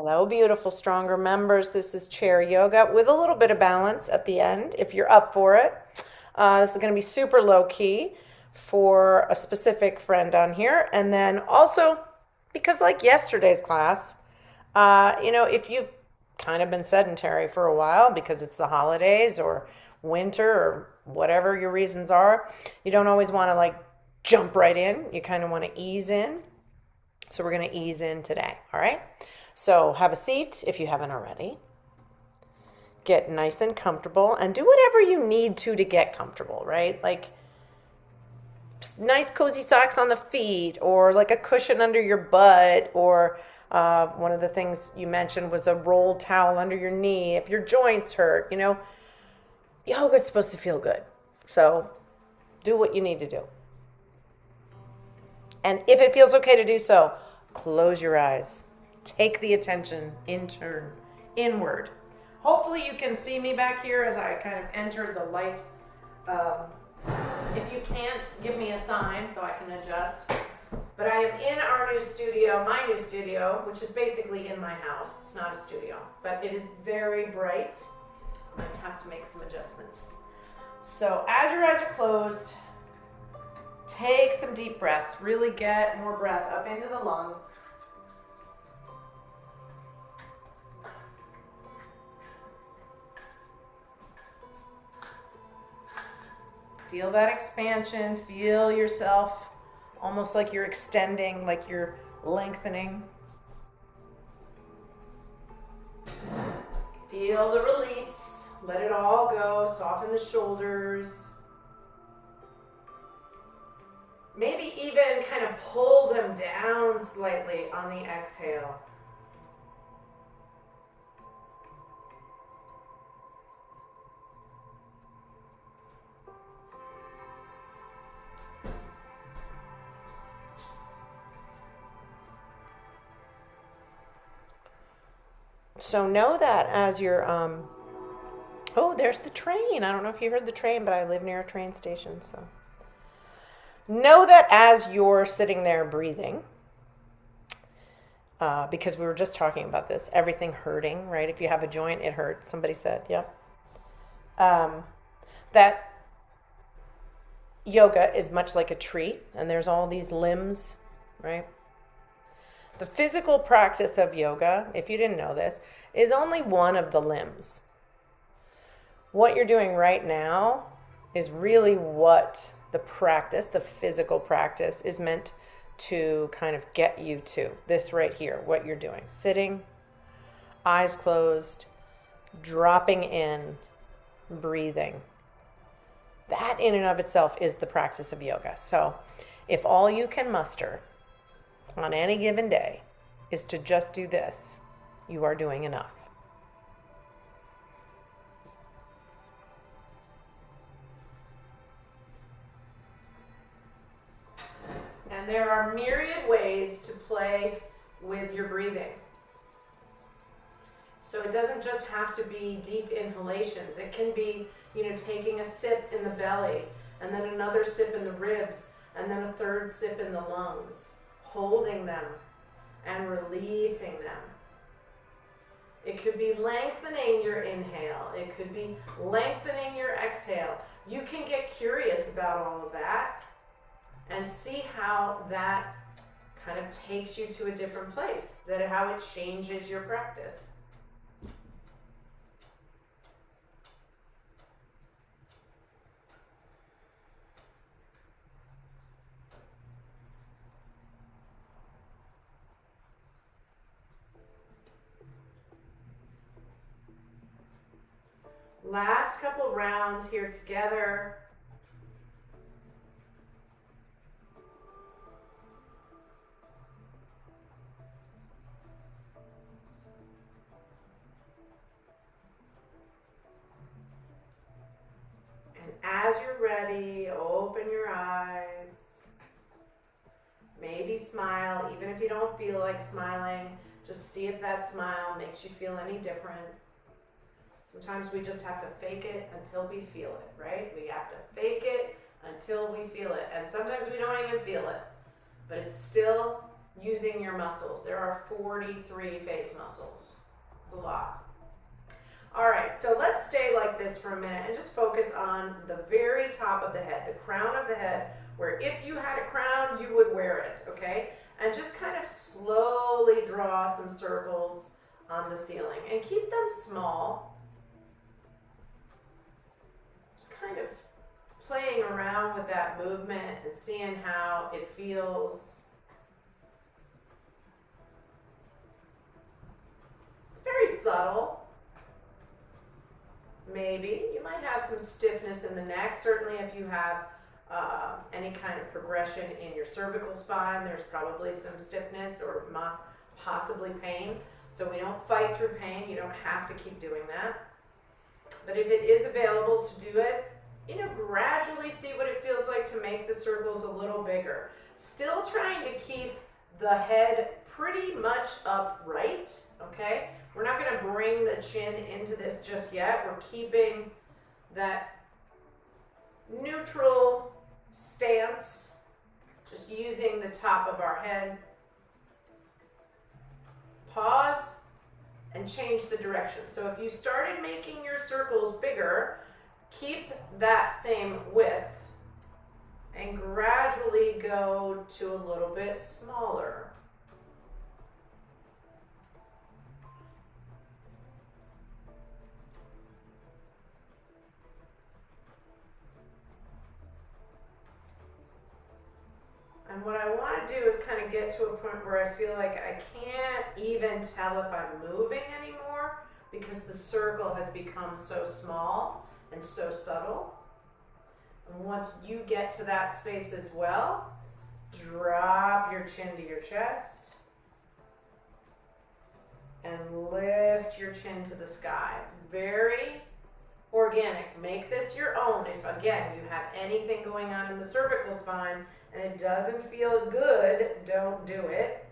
Hello, beautiful, stronger members. This is chair yoga with a little bit of balance at the end if you're up for it. This is going to be super low key for a specific friend on here. And then also, because like yesterday's class, if you've kind of been sedentary for a while because it's the holidays or winter or whatever your reasons are, you don't always want to like jump right in. You kind of want to ease in. So we're going to ease in today, all right? So have a seat if you haven't already. Get nice and comfortable and do whatever you need to get comfortable, right? Like nice cozy socks on the feet or like a cushion under your butt or one of the things you mentioned was a rolled towel under your knee if your joints hurt. Yoga's supposed to feel good. So do what you need to do. And if it feels okay to do so, close your eyes. Take the attention inward. Hopefully you can see me back here as I kind of enter the light. If you can't, give me a sign so I can adjust. But I am in our new studio, my new studio, which is basically in my house. It's not a studio, but it is very bright. I might have to make some adjustments. So as your eyes are closed, take some deep breaths. Really get more breath up into the lungs. Feel that expansion. Feel yourself almost like you're extending, like you're lengthening. Feel the release. Let it all go. Soften the shoulders. Maybe even kind of pull them down slightly on the exhale. So know that as you're, oh, there's the train. I don't know if you heard the train, but I live near a train station, so. Know that as you're sitting there breathing, because we were just talking about this, everything hurting, right? If you have a joint, it hurts. Somebody said, yep. That yoga is much like a tree, and there's all these limbs, right? The physical practice of yoga, if you didn't know this, is only one of the limbs. What you're doing right now is really what the practice, the physical practice, is meant to kind of get you to. This right here, what you're doing. Sitting, eyes closed, dropping in, breathing. That in and of itself is the practice of yoga. So if all you can muster on any given day is to just do this, you are doing enough. And there are myriad ways to play with your breathing. So it doesn't just have to be deep inhalations. It can be, taking a sip in the belly and then another sip in the ribs and then a third sip in the lungs. Holding them and releasing them. It could be lengthening your inhale. It could be lengthening your exhale. You can get curious about all of that and see how that kind of takes you to a different place, how it changes your practice. Last couple rounds here together. And as you're ready, open your eyes. Maybe smile, even if you don't feel like smiling. Just see if that smile makes you feel any different. Sometimes we just have to fake it until we feel it, right? We have to fake it until we feel it. And sometimes we don't even feel it. But it's still using your muscles. There are 43 face muscles. It's a lot. All right, so let's stay like this for a minute and just focus on the very top of the head, the crown of the head, where if you had a crown, you would wear it, okay? And just kind of slowly draw some circles on the ceiling and keep them small. Just kind of playing around with that movement and seeing how it feels. It's very subtle. Maybe. You might have some stiffness in the neck. Certainly if you have any kind of progression in your cervical spine, there's probably some stiffness or possibly pain. So we don't fight through pain. You don't have to keep doing that. But if it is available to do it, gradually see what it feels like to make the circles a little bigger. Still trying to keep the head pretty much upright, okay? We're not going to bring the chin into this just yet. We're keeping that neutral stance, just using the top of our head. Pause and change the direction. So if you started making your circles bigger, keep that same width and gradually go to a little bit smaller. And what I want to do is kind of get to a point where I feel like I can't even tell if I'm moving anymore because the circle has become so small and so subtle. And once you get to that space as well, drop your chin to your chest and lift your chin to the sky. Very organic. Make this your own. If, again, you have anything going on in the cervical spine and it doesn't feel good, don't do it.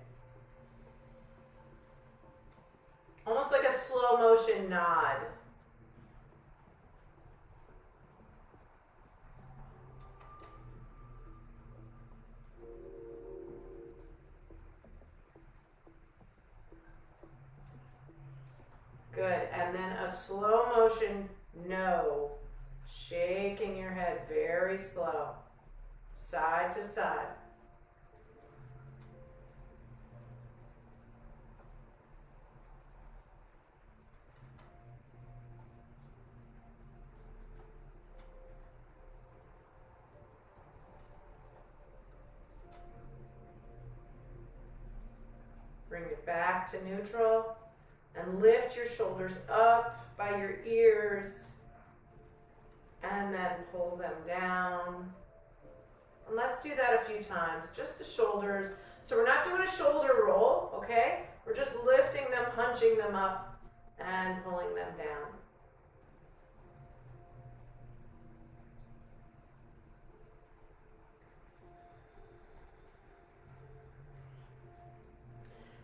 Almost like a slow motion nod. Good. And then a slow motion no. Shaking your head very slow. Side to side. Bring it back to neutral and lift your shoulders up by your ears and then pull them down. And let's do that a few times, just the shoulders. So we're not doing a shoulder roll, okay? We're just lifting them, hunching them up, and pulling them down.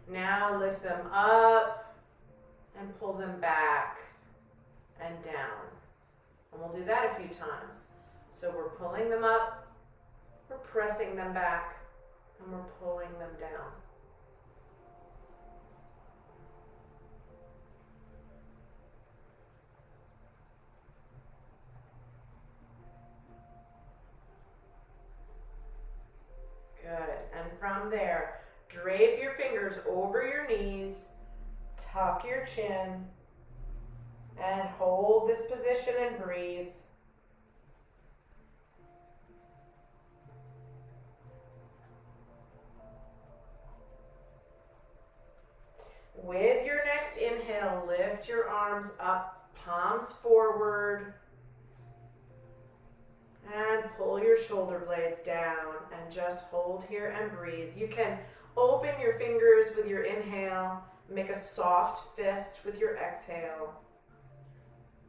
Now lift them up and pull them back and down. And we'll do that a few times. So we're pulling them up, we're pressing them back, and we're pulling them down. Good. And from there, drape your fingers over your knees, tuck your chin, and hold this position and breathe. With your next inhale, lift your arms up, palms forward, and pull your shoulder blades down and just hold here and breathe. You can open your fingers with your inhale, make a soft fist with your exhale,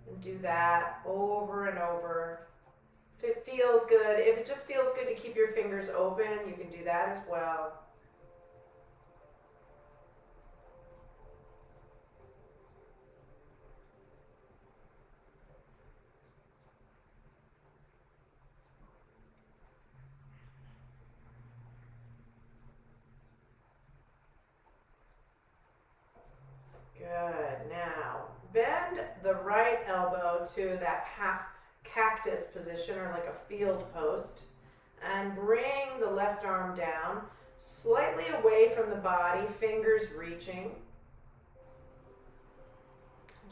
and do that over and over. If it feels good, if it just feels good to keep your fingers open, you can do that as well. right elbow to that half cactus position, or like a field post, and bring the left arm down, slightly away from the body, fingers reaching.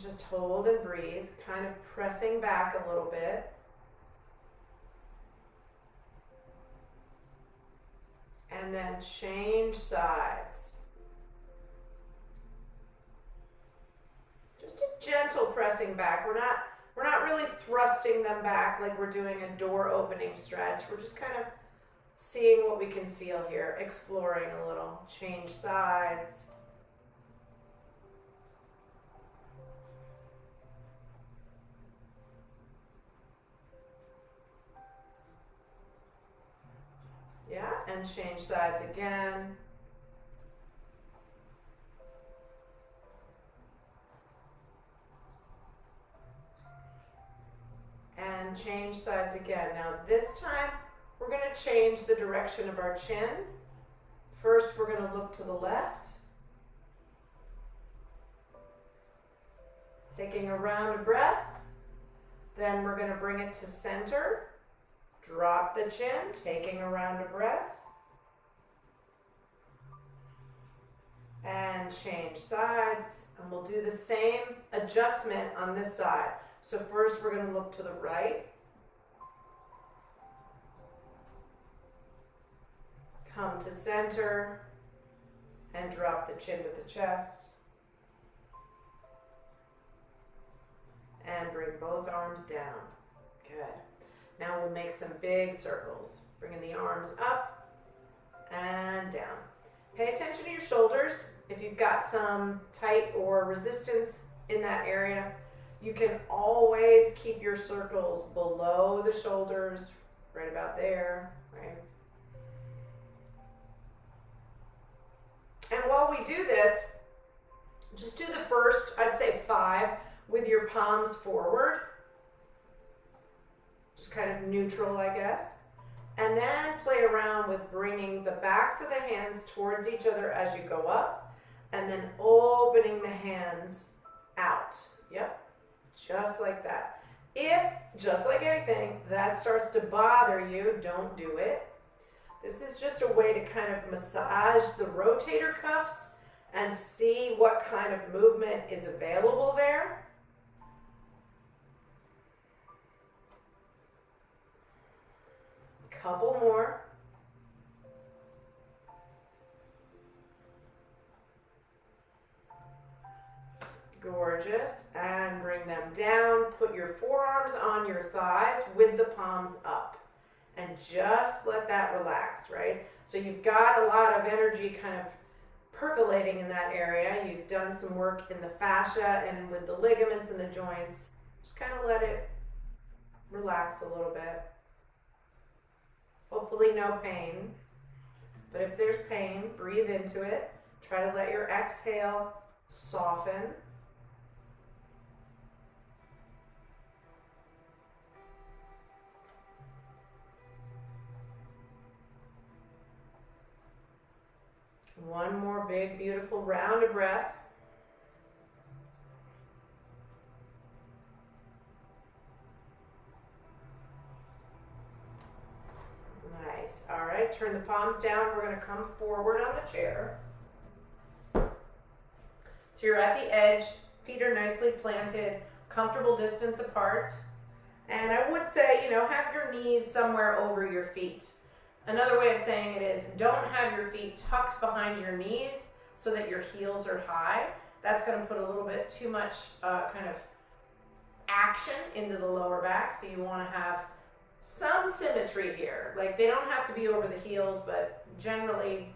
Just hold and breathe, kind of pressing back a little bit. And then change sides. Just a gentle pressing back. We're not really thrusting them back like we're doing a door opening stretch. We're just kind of seeing what we can feel here, exploring a little. Change sides. Yeah, and change sides again. And change sides again. Now this time, we're going to change the direction of our chin. First, we're going to look to the left. Taking a round of breath. Then we're going to bring it to center. Drop the chin, taking a round of breath. And change sides. And we'll do the same adjustment on this side. So first we're going to look to the right. Come to center. And drop the chin to the chest. And bring both arms down. Good. Now we'll make some big circles. Bringing the arms up and down. Pay attention to your shoulders. If you've got some tight or resistance in that area, you can always keep your circles below the shoulders, right about there, right? And while we do this, just do the first, I'd say 5, with your palms forward. Just kind of neutral, I guess. And then play around with bringing the backs of the hands towards each other as you go up, and then opening the hands out. Yep, just like that. If, just like anything, that starts to bother you, don't do it. This is just a way to kind of massage the rotator cuffs and see what kind of movement is available there. Couple more. Gorgeous. And bring them down. Put your forearms on your thighs with the palms up. And just let that relax, right? So you've got a lot of energy kind of percolating in that area. You've done some work in the fascia and with the ligaments and the joints. Just kind of let it relax a little bit. Hopefully no pain, but if there's pain, breathe into it. Try to let your exhale soften. One more big, beautiful round of breath. Nice. All right, turn the palms down. We're going to come forward on the chair. So you're at the edge, feet are nicely planted, comfortable distance apart. And I would say, have your knees somewhere over your feet. Another way of saying it is don't have your feet tucked behind your knees so that your heels are high. That's going to put a little bit too much kind of action into the lower back. So you want to have some symmetry here. Like they don't have to be over the heels, but generally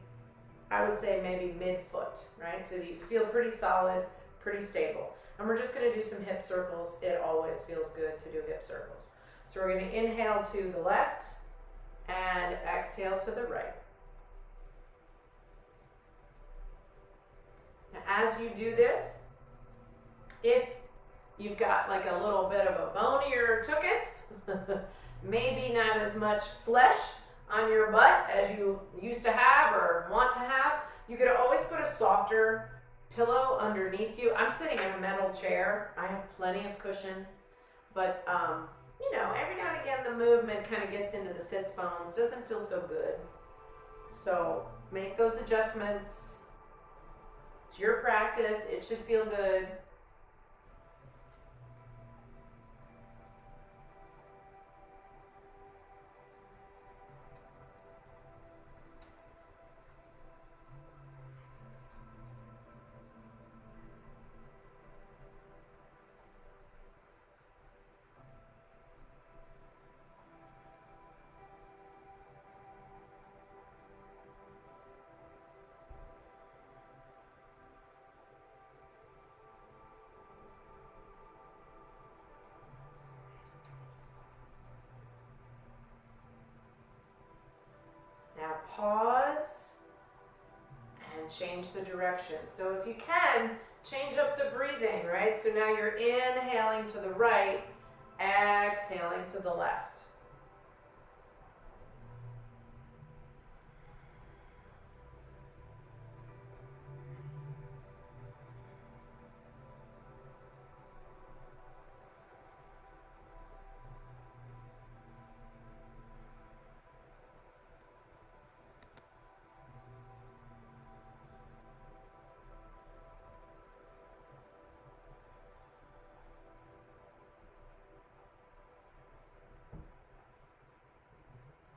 I would say maybe mid-foot, right? So that you feel pretty solid, pretty stable. And we're just going to do some hip circles. It always feels good to do hip circles. So we're going to inhale to the left and exhale to the right. Now, as you do this, if you've got like a little bit of a bonier tuchus, maybe not as much flesh on your butt as you used to have or want to have, you could always put a softer pillow underneath you. I'm sitting in a metal chair. I have plenty of cushion, but you know, every now and again the movement kind of gets into the sits bones. Doesn't feel so good. So make those adjustments. It's your practice. It should feel good. Now pause and change the direction. So if you can, change up the breathing, right? So now you're inhaling to the right, exhaling to the left.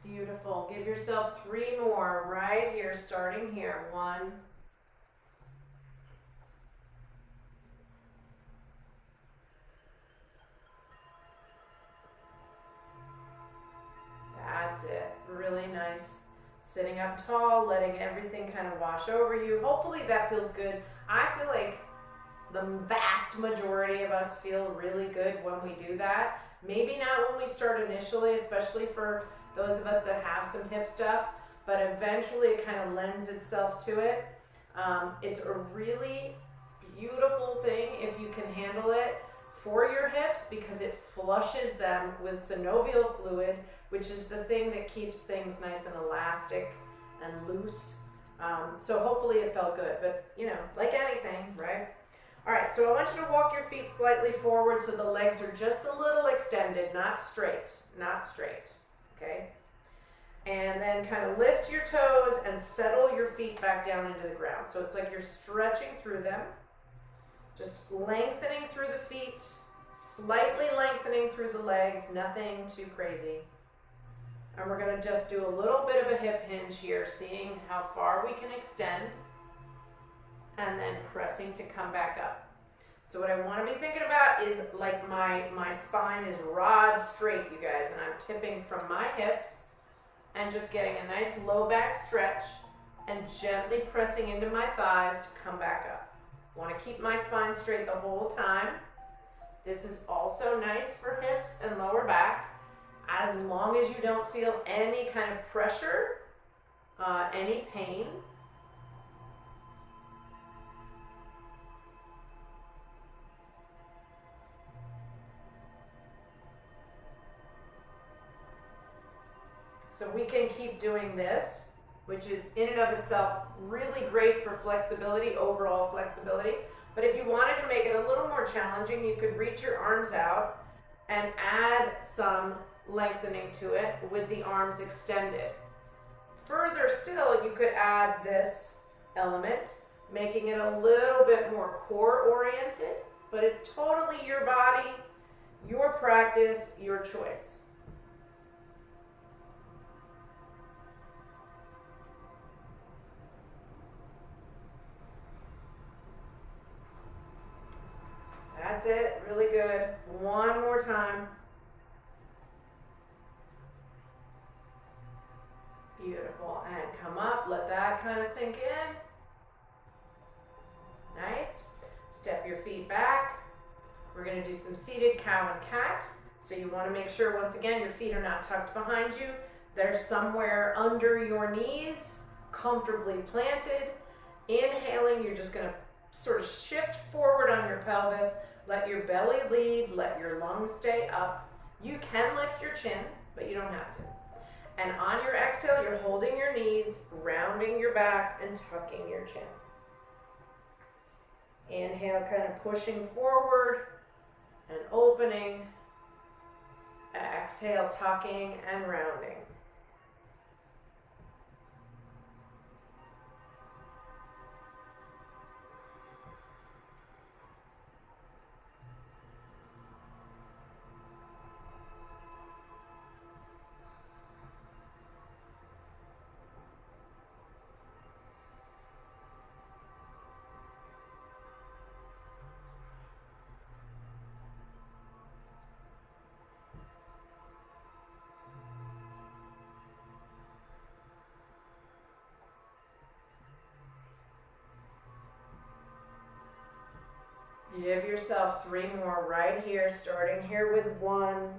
Beautiful. Give yourself 3 more right here, starting here. 1. That's it. Really nice. Sitting up tall, letting everything kind of wash over you. Hopefully that feels good. I feel like the vast majority of us feel really good when we do that. Maybe not when we start initially, especially for those of us that have some hip stuff, but eventually it kind of lends itself to it. It's a really beautiful thing if you can handle it for your hips because it flushes them with synovial fluid, which is the thing that keeps things nice and elastic and loose. So hopefully it felt good, but you know, like anything, right? All right, so I want you to walk your feet slightly forward so the legs are just a little extended, not straight, okay? And then kind of lift your toes and settle your feet back down into the ground. So it's like you're stretching through them, just lengthening through the feet, slightly lengthening through the legs, nothing too crazy. And we're gonna just do a little bit of a hip hinge here, seeing how far we can extend, and then pressing to come back up. So what I want to be thinking about is like my spine is rod straight, you guys, and I'm tipping from my hips and just getting a nice low back stretch and gently pressing into my thighs to come back up. I want to keep my spine straight the whole time. This is also nice for hips and lower back, as long as you don't feel any kind of pressure, any pain. So we can keep doing this, which is in and of itself really great for flexibility, overall flexibility. But if you wanted to make it a little more challenging, you could reach your arms out and add some lengthening to it with the arms extended. Further still, you could add this element, making it a little bit more core oriented, but it's totally your body, your practice, your choice. That's it, really good. 1 more time. Beautiful, and come up, let that kind of sink in. Nice. Step your feet back. We're gonna do some seated cow and cat. So you wanna make sure, once again, your feet are not tucked behind you. They're somewhere under your knees, comfortably planted. Inhaling, you're just gonna sort of shift forward on your pelvis. Let your belly lead, let your lungs stay up. You can lift your chin, but you don't have to. And on your exhale, you're holding your knees, rounding your back, and tucking your chin. Inhale, kind of pushing forward and opening. Exhale, tucking and rounding. Give yourself 3 more right here, starting here with 1.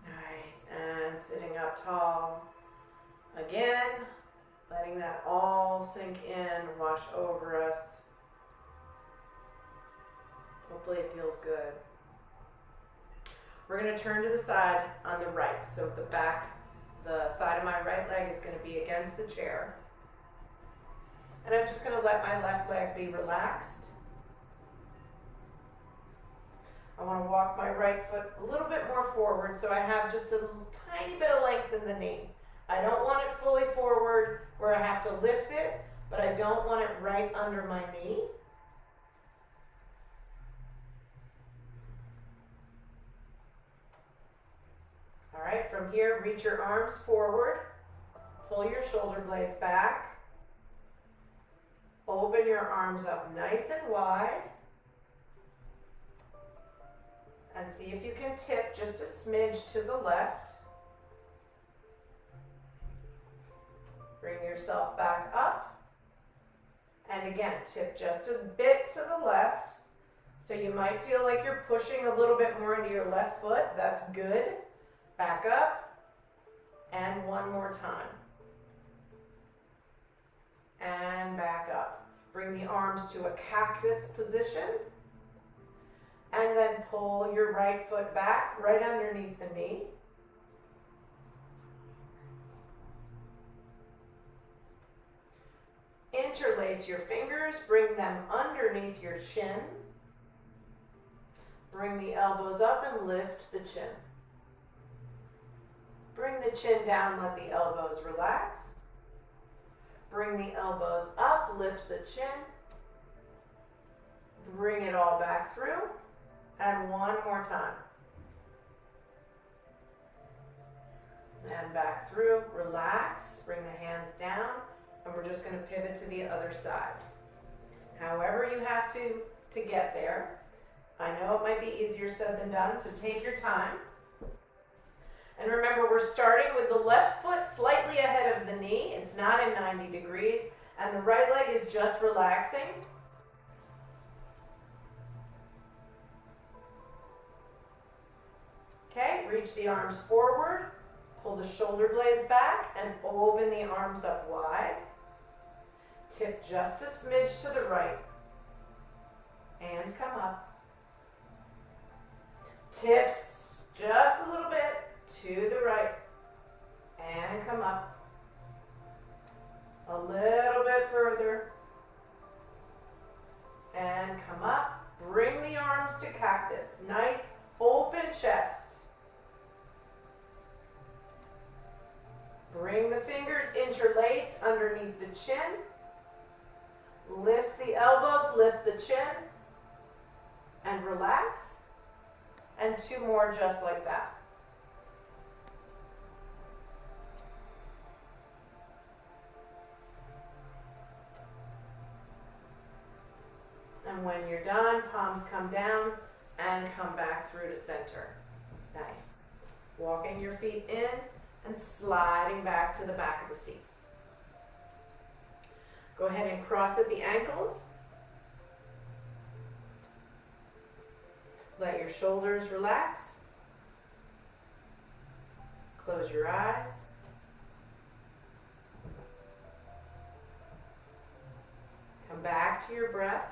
Nice, and sitting up tall. Again, letting that all sink in, wash over us. Hopefully it feels good. We're going to turn to the side on the right. So the side of my right leg is going to be against the chair. And I'm just going to let my left leg be relaxed. I want to walk my right foot a little bit more forward so I have just a tiny bit of length in the knee. I don't want it fully forward where I have to lift it, but I don't want it right under my knee. All right, from here, reach your arms forward, pull your shoulder blades back, open your arms up nice and wide, and see if you can tip just a smidge to the left. Bring yourself back up, and again, tip just a bit to the left. So you might feel like you're pushing a little bit more into your left foot. That's good. Back up, and one more time. And back up. Bring the arms to a cactus position, and then pull your right foot back right underneath the knee. Interlace your fingers, bring them underneath your chin. Bring the elbows up and lift the chin. Bring the chin down, let the elbows relax. Bring the elbows up, lift the chin. Bring it all back through. And one more time. And back through, relax, bring the hands down, and we're just going to pivot to the other side. However you have to get there. I know it might be easier said than done, so take your time. And remember, we're starting with the left foot slightly ahead of the knee. It's not in 90 degrees. And the right leg is just relaxing. Okay, reach the arms forward. Pull the shoulder blades back and open the arms up wide. Tip just a smidge to the right. And come up. Tips just a little bit to the right, and come up. A little bit further, and come up. Bring the arms to cactus. Nice open chest. Bring the fingers interlaced underneath the chin. Lift the elbows, lift the chin, and relax. And 2 more just like that. And when you're done, palms come down and come back through to center. Nice. Walking your feet in and sliding back to the back of the seat. Go ahead and cross at the ankles. Let your shoulders relax. Close your eyes. Come back to your breath.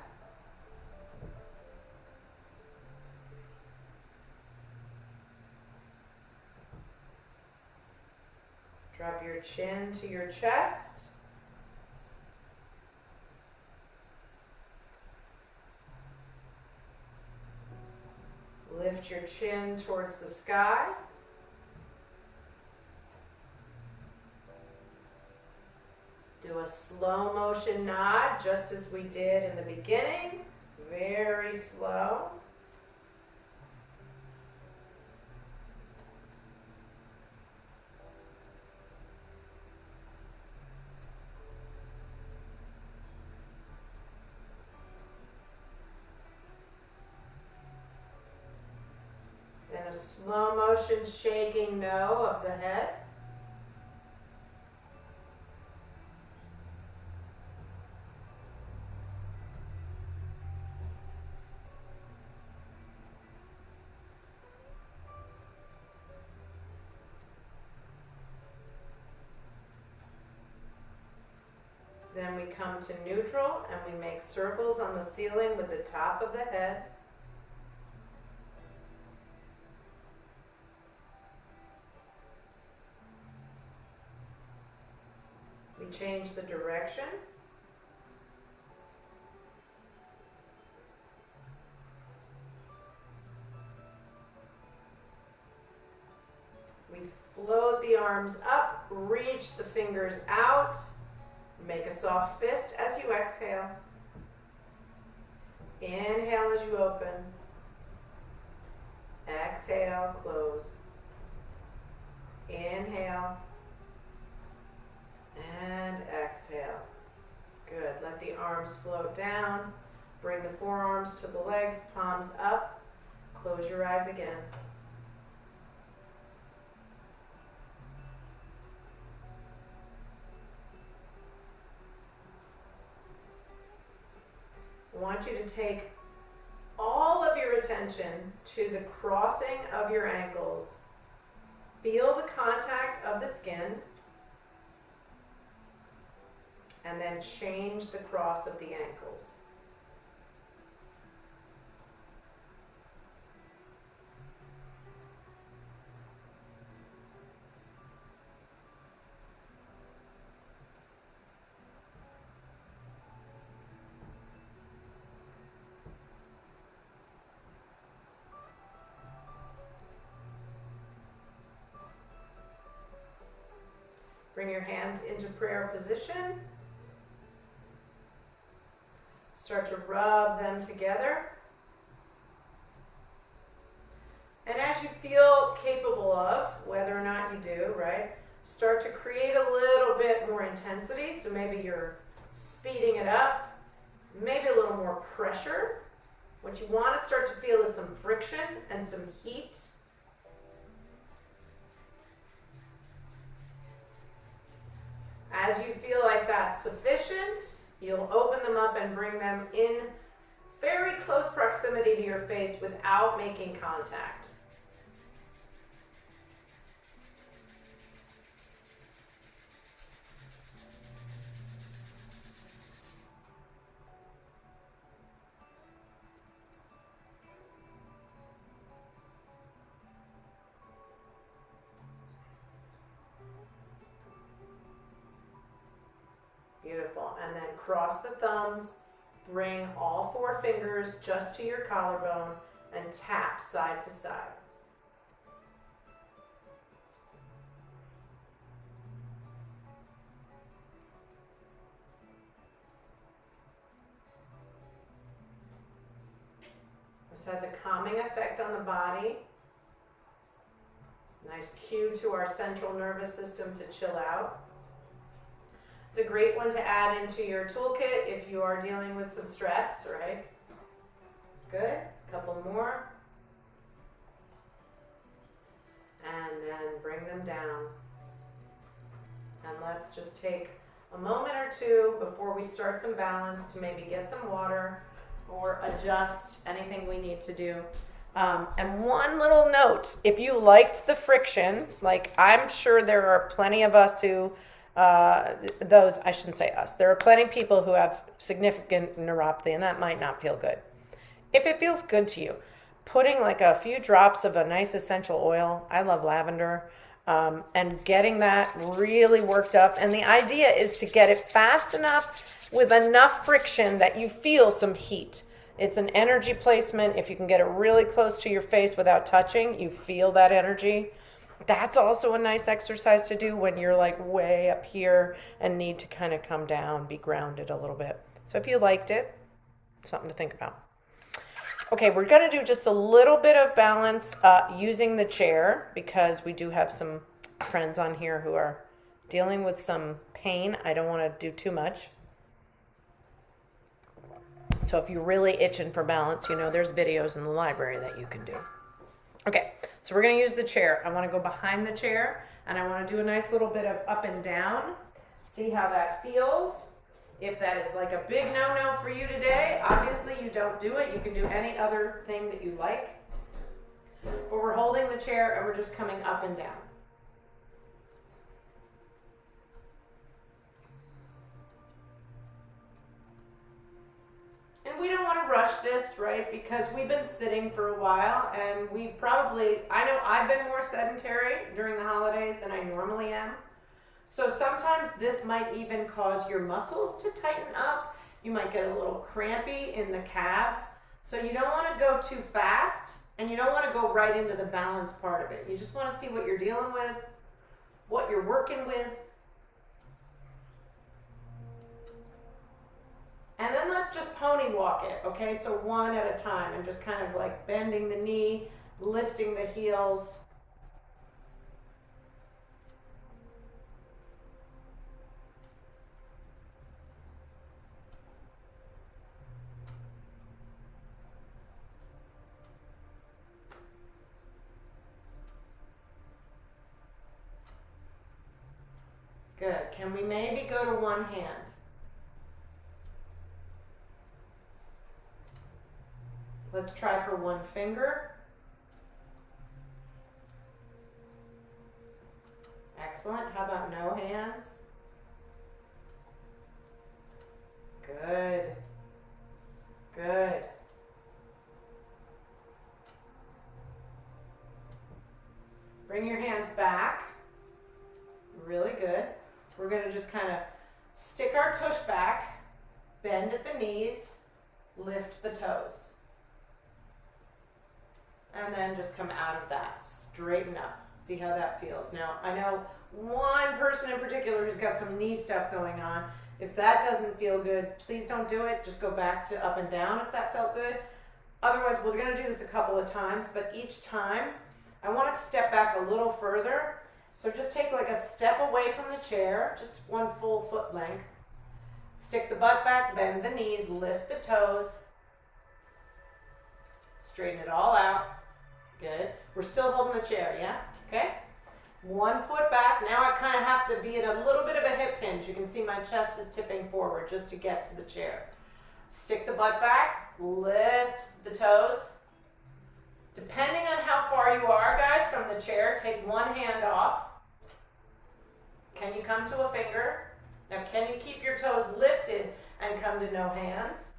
Drop your chin to your chest. Lift your chin towards the sky. Do a slow motion nod, just as we did in the beginning. Very slow. And a slow motion shaking no of the head. Then we come to neutral and we make circles on the ceiling with the top of the head. We change the direction. We float the arms up, reach the fingers out. Make a soft fist as you exhale. Inhale as you open. Exhale, close. Inhale. And exhale. Good. Let the arms float down. Bring the forearms to the legs, palms up. Close your eyes again. I want you to take all of your attention to the crossing of your ankles. Feel the contact of the skin, and then change the cross of the ankles. Bring your hands into prayer position. Start to rub them together. And as you feel capable of, whether or not you do, right, start to create a little bit more intensity. So maybe you're speeding it up, maybe a little more pressure. What you want to start to feel is some friction and some heat. As you feel like that's sufficient, you'll open them up and bring them in very close proximity to your face without making contact. Beautiful. And then cross the thumbs, bring all four fingers just to your collarbone and tap side to side. This has a calming effect on the body. Nice cue to our central nervous system to chill out. It's a great one to add into your toolkit if you are dealing with some stress, right? Good. A couple more. And then bring them down. And let's just take a moment or two before we start some balance to maybe get some water or adjust anything we need to do. And one little note, if you liked the friction, like I'm sure there are plenty of us who those, I shouldn't say us. There are plenty of people who have significant neuropathy, and that might not feel good. If it feels good to you, putting like a few drops of a nice essential oil, I love lavender, and getting that really worked up. And the idea is to get it fast enough with enough friction that you feel some heat. It's an energy placement. If you can get it really close to your face without touching, you feel that energy. That's also a nice exercise to do when you're like way up here and need to kind of come down, be grounded a little bit. So if you liked it, something to think about. Okay, we're going to do just a little bit of balance using the chair because we do have some friends on here who are dealing with some pain. I don't want to do too much. So if you're really itching for balance, you know, there's videos in the library that you can do. Okay, so we're going to use the chair. I want to go behind the chair, and I want to do a nice little bit of up and down. See how that feels. If that is like a big no-no for you today, obviously you don't do it. You can do any other thing that you like. But we're holding the chair, and we're just coming up and down. And we don't want to rush this, right? Because we've been sitting for a while, and we probably, I know I've been more sedentary during the holidays than I normally am. So sometimes this might even cause your muscles to tighten up. You might get a little crampy in the calves. So you don't want to go too fast, and you don't want to go right into the balance part of it. You just want to see what you're dealing with, what you're working with. And then let's just pony walk it, okay? So one at a time, and just kind of like bending the knee, lifting the heels. Good. Can we maybe go to one hand? Let's try for one finger. Excellent. How about no hands? Good. Good. Bring your hands back. Really good. We're going to just kind of stick our tush back, bend at the knees, lift the toes. And then just come out of that, straighten up. See how that feels. Now, I know one person in particular who's got some knee stuff going on. If that doesn't feel good, please don't do it. Just go back to up and down if that felt good. Otherwise, we're going to do this a couple of times, but each time I want to step back a little further. So just take like a step away from the chair, just one full foot length. Stick the butt back, bend the knees, lift the toes. Straighten it all out. Good. We're still holding the chair, yeah? Okay? 1 foot back. Now I kind of have to be in a little bit of a hip hinge. You can see my chest is tipping forward just to get to the chair. Stick the butt back, lift the toes. Depending on how far you are, guys, from the chair, take one hand off. Can you come to a finger? Now, can you keep your toes lifted and come to no hands?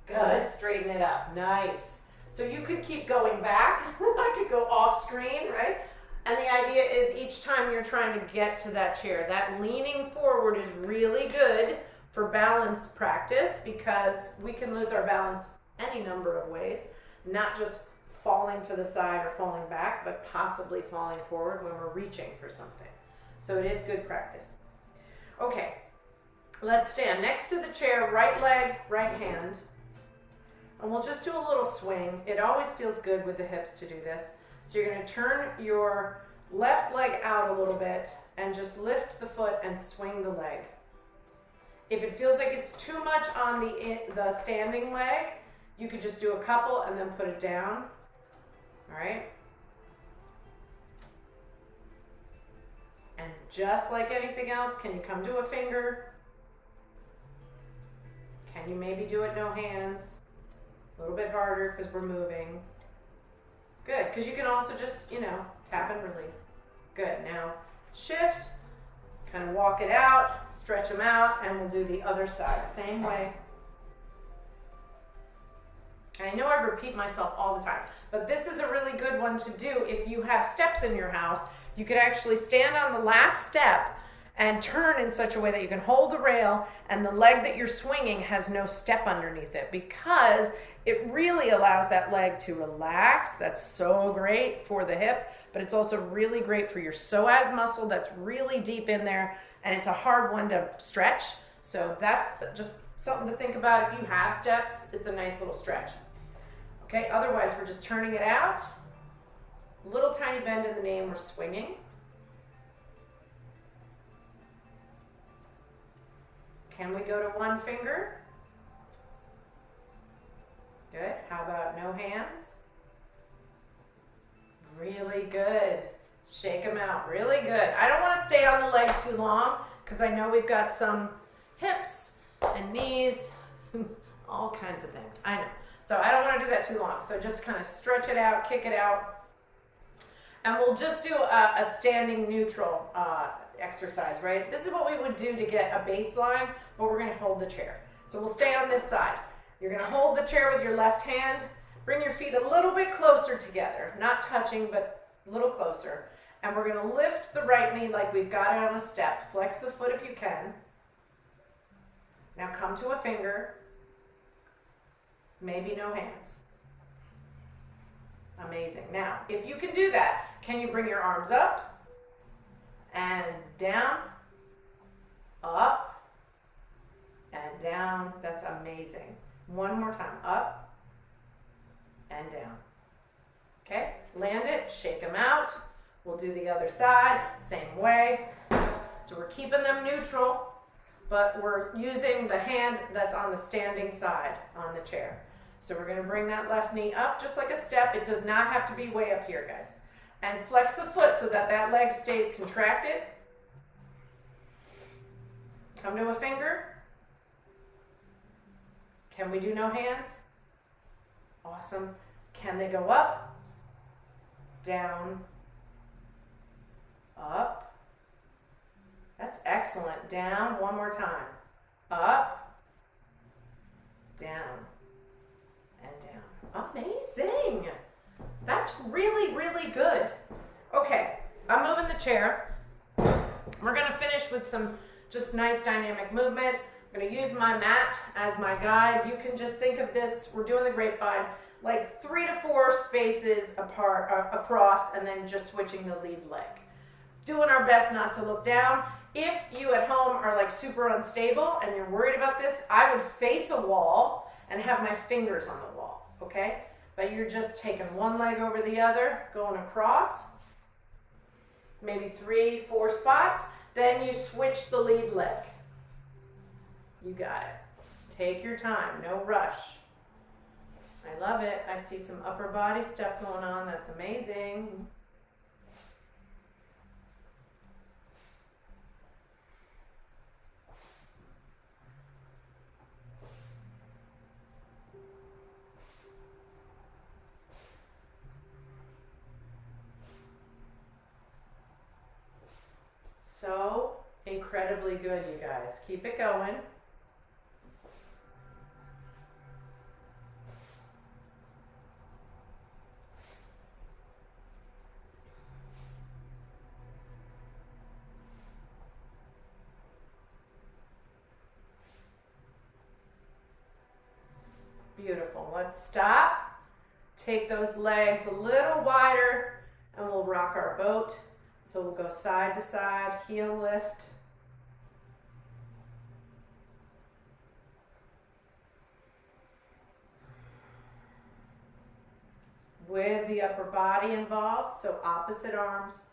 Good. Straighten it up. Nice. So you could keep going back. I could go off screen, right? And the idea is each time you're trying to get to that chair, that leaning forward is really good for balance practice because we can lose our balance any number of ways, not just falling to the side or falling back, but possibly falling forward when we're reaching for something. So it is good practice. Okay, let's stand next to the chair, right leg, right hand. And we'll just do a little swing. It always feels good with the hips to do this. So you're going to turn your left leg out a little bit and just lift the foot and swing the leg. If it feels like it's too much on the standing leg, you could just do a couple and then put it down. All right? And just like anything else, can you come to a finger? Can you maybe do it no hands? A little bit harder because we're moving. Good, because you can also just, tap and release. Good, now shift, Kind of walk it out, stretch them out, and we'll do the other side. Same way. I know I repeat myself all the time, but this is a really good one to do if you have steps in your house. You could actually stand on the last step and turn in such a way that you can hold the rail and the leg that you're swinging has no step underneath it, because it really allows that leg to relax. That's so great for the hip, but it's also really great for your psoas muscle that's really deep in there, and it's a hard one to stretch. So that's just something to think about. If you have steps, it's a nice little stretch. Okay, otherwise we're just turning it out. Little tiny bend in the knee and we're swinging. Can we go to one finger? Good. How about no hands? Really good. Shake them out. Really good. I don't want to stay on the leg too long because I know we've got some hips and knees, all kinds of things. I know. So I don't want to do that too long. So just kind of stretch it out, kick it out. And we'll just do a standing neutral exercise, right? This is what we would do to get a baseline, but we're going to hold the chair. So we'll stay on this side. You're going to hold the chair with your left hand. Bring your feet a little bit closer together, not touching, but a little closer. And we're going to lift the right knee like we've got it on a step. Flex the foot if you can. Now come to a finger. Maybe no hands. Amazing. Now, if you can do that, can you bring your arms up and down, up and down? That's amazing. One more time. Up and down. Okay, land it, shake them out. We'll do the other side, same way. So we're keeping them neutral, but we're using the hand that's on the standing side on the chair. So we're going to bring that left knee up just like a step. It does not have to be way up here, guys. And flex the foot so that that leg stays contracted. Come to a finger. Can we do no hands? Awesome. Can they go up, down, up? That's excellent. Down, one more time. Up, down, and down. Amazing. That's really, really good. Okay, I'm moving the chair. We're gonna finish with some just nice dynamic movement. I'm gonna use my mat as my guide. You can just think of this, we're doing the grapevine, like 3 to 4 spaces apart, across, and then just switching the lead leg. Doing our best not to look down. If you at home are like super unstable and you're worried about this, I would face a wall and have my fingers on the wall, okay? But you're just taking one leg over the other, going across, maybe 3, 4 spots, then you switch the lead leg. You got it. Take your time, no rush. I love it. I see some upper body stuff going on. That's amazing. So incredibly good, you guys. Keep it going. Beautiful. Let's stop. Take those legs a little wider and we'll rock our boat. So we'll go side to side, heel lift. With the upper body involved, so opposite arms.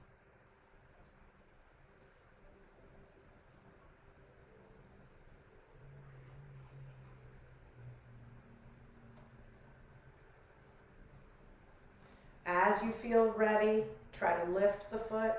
As you feel ready, try to lift the foot.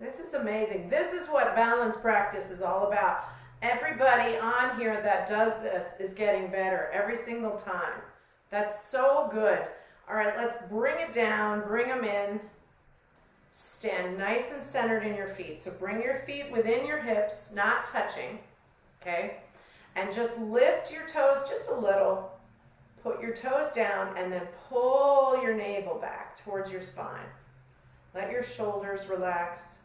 This is amazing. This is what balance practice is all about. Everybody on here that does this is getting better every single time. That's so good. All right, let's bring it down, bring them in. Stand nice and centered in your feet. So bring your feet within your hips, not touching, okay? And just lift your toes just a little. Put your toes down and then pull your navel back towards your spine. Let your shoulders relax.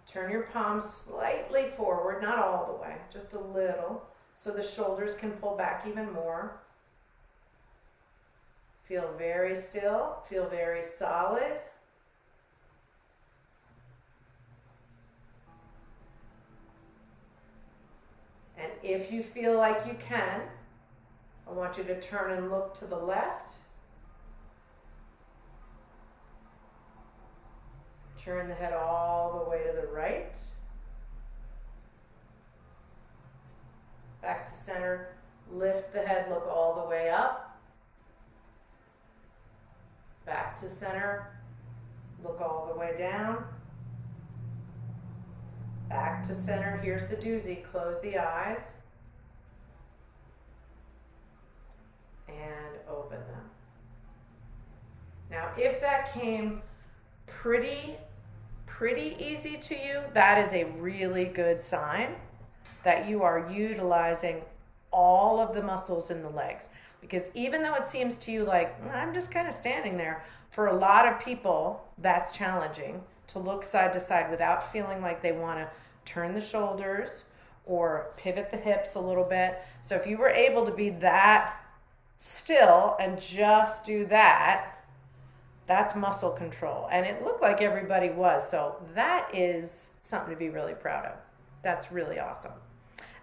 Turn your palms slightly forward, not all the way, just a little, so the shoulders can pull back even more. Feel very still, feel very solid. And if you feel like you can, I want you to turn and look to the left. Turn the head all the way to the right. Back to center. Lift the head, look all the way up. Back to center. Look all the way down. Back to center. Here's the doozy. Close the eyes. And open them. Now, if that came pretty easy to you, that is a really good sign that you are utilizing all of the muscles in the legs. Because even though it seems to you like, I'm just kind of standing there, for a lot of people, that's challenging to look side to side without feeling like they want to turn the shoulders or pivot the hips a little bit. So if you were able to be that still and just do that, that's muscle control. And it looked like everybody was. So that is something to be really proud of. That's really awesome.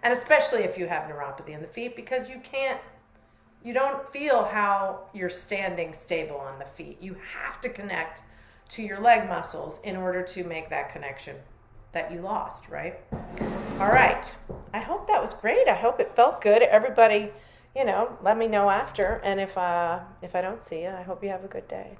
And especially if you have neuropathy in the feet, because you don't feel how you're standing stable on the feet. You have to connect to your leg muscles in order to make that connection that you lost, right? All right. I hope that was great. I hope it felt good. Everybody, let me know after. And if I don't see you, I hope you have a good day.